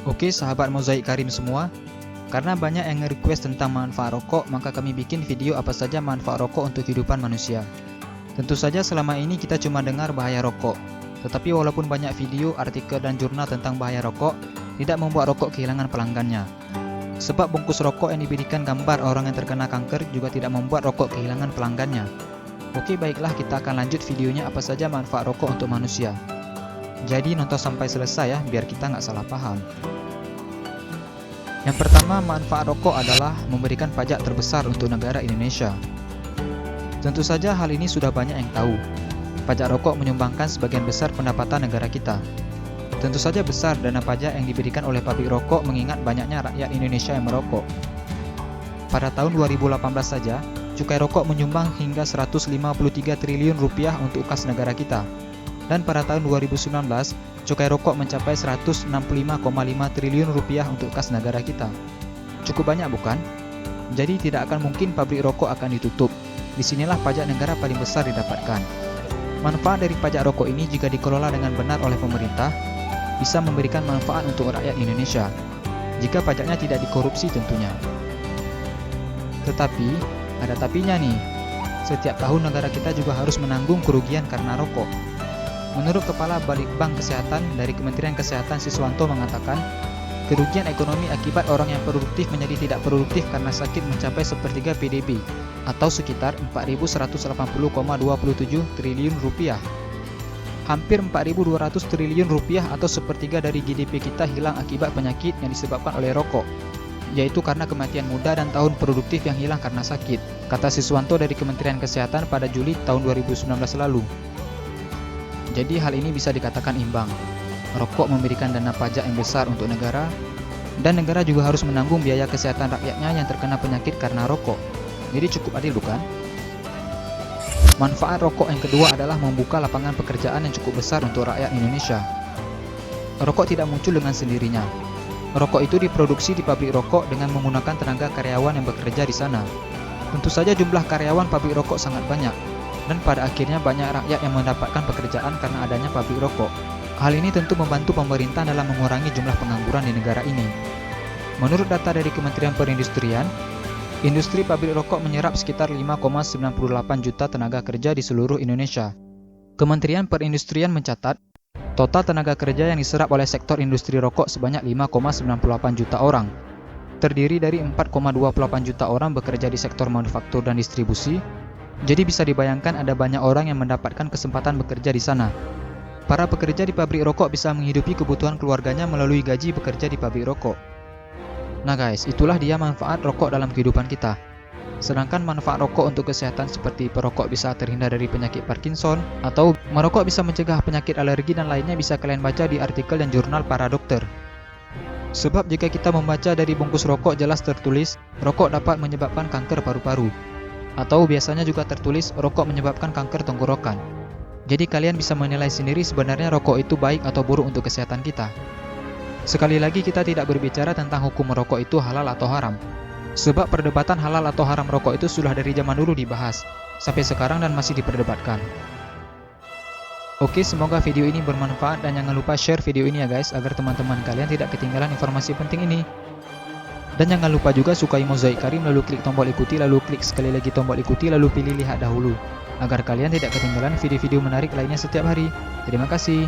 Oke sahabat Mozaik Karim semua, karena banyak yang nge-request tentang manfaat rokok, maka kami bikin video apa saja manfaat rokok untuk kehidupan manusia. Tentu saja selama ini kita cuma dengar bahaya rokok, tetapi walaupun banyak video, artikel dan jurnal tentang bahaya rokok, tidak membuat rokok kehilangan pelanggannya. Sebab bungkus rokok yang diberikan gambar orang yang terkena kanker juga tidak membuat rokok kehilangan pelanggannya. Oke baiklah, kita akan lanjut videonya apa saja manfaat rokok untuk manusia. Jadi nonton sampai selesai ya, biar kita nggak salah paham. Yang pertama, manfaat rokok adalah memberikan pajak terbesar untuk negara Indonesia. Tentu saja hal ini sudah banyak yang tahu. Pajak rokok menyumbangkan sebagian besar pendapatan negara kita. Tentu saja besar dana pajak yang diberikan oleh pabrik rokok mengingat banyaknya rakyat Indonesia yang merokok. Pada tahun 2018 saja, cukai rokok menyumbang hingga 153 triliun rupiah untuk kas negara kita. Dan pada tahun 2019, cukai rokok mencapai 165,5 triliun rupiah untuk kas negara kita. Cukup banyak bukan? Jadi tidak akan mungkin pabrik rokok akan ditutup. Disinilah pajak negara paling besar didapatkan. Manfaat dari pajak rokok ini jika dikelola dengan benar oleh pemerintah, bisa memberikan manfaat untuk rakyat Indonesia. Jika pajaknya tidak dikorupsi tentunya. Tetapi, ada tapinya nih. Setiap tahun negara kita juga harus menanggung kerugian karena rokok. Menurut Kepala Balitbang Kesehatan dari Kementerian Kesehatan Siswanto mengatakan, kerugian ekonomi akibat orang yang produktif menjadi tidak produktif karena sakit mencapai sepertiga PDB atau sekitar 4.180,27 triliun rupiah. Hampir 4.200 triliun rupiah atau sepertiga dari GDP kita hilang akibat penyakit yang disebabkan oleh rokok, yaitu karena kematian muda dan tahun produktif yang hilang karena sakit, kata Siswanto dari Kementerian Kesehatan pada Juli tahun 2019 lalu. Jadi hal ini bisa dikatakan imbang. Rokok memberikan dana pajak yang besar untuk negara, dan negara juga harus menanggung biaya kesehatan rakyatnya yang terkena penyakit karena rokok. Jadi cukup adil bukan? Manfaat rokok yang kedua adalah membuka lapangan pekerjaan yang cukup besar untuk rakyat Indonesia. Rokok tidak muncul dengan sendirinya. Rokok itu diproduksi di pabrik rokok dengan menggunakan tenaga karyawan yang bekerja di sana. Tentu saja jumlah karyawan pabrik rokok sangat banyak, dan pada akhirnya banyak rakyat yang mendapatkan pekerjaan karena adanya pabrik rokok. Hal ini tentu membantu pemerintah dalam mengurangi jumlah pengangguran di negara ini. Menurut data dari Kementerian Perindustrian, industri pabrik rokok menyerap sekitar 5,98 juta tenaga kerja di seluruh Indonesia. Kementerian Perindustrian mencatat, total tenaga kerja yang diserap oleh sektor industri rokok sebanyak 5,98 juta orang. Terdiri dari 4,28 juta orang bekerja di sektor manufaktur dan distribusi. Jadi bisa dibayangkan ada banyak orang yang mendapatkan kesempatan bekerja di sana. Para pekerja di pabrik rokok bisa menghidupi kebutuhan keluarganya melalui gaji bekerja di pabrik rokok. Nah guys, itulah dia manfaat rokok dalam kehidupan kita. Sedangkan manfaat rokok untuk kesehatan seperti perokok bisa terhindar dari penyakit Parkinson, atau merokok bisa mencegah penyakit alergi dan lainnya bisa kalian baca di artikel dan jurnal para dokter. Sebab jika kita membaca dari bungkus rokok jelas tertulis, rokok dapat menyebabkan kanker paru-paru. Atau biasanya juga tertulis rokok menyebabkan kanker tenggorokan. Jadi kalian bisa menilai sendiri sebenarnya rokok itu baik atau buruk untuk kesehatan kita. Sekali lagi kita tidak berbicara tentang hukum merokok itu halal atau haram. Sebab perdebatan halal atau haram rokok itu sudah dari zaman dulu dibahas, sampai sekarang dan masih diperdebatkan. Oke, semoga video ini bermanfaat dan jangan lupa share video ini ya guys, agar teman-teman kalian tidak ketinggalan informasi penting ini. Dan jangan lupa juga sukai Mozaik Karim, lalu klik tombol ikuti, lalu klik sekali lagi tombol ikuti, lalu pilih lihat dahulu, agar kalian tidak ketinggalan video-video menarik lainnya setiap hari. Terima kasih.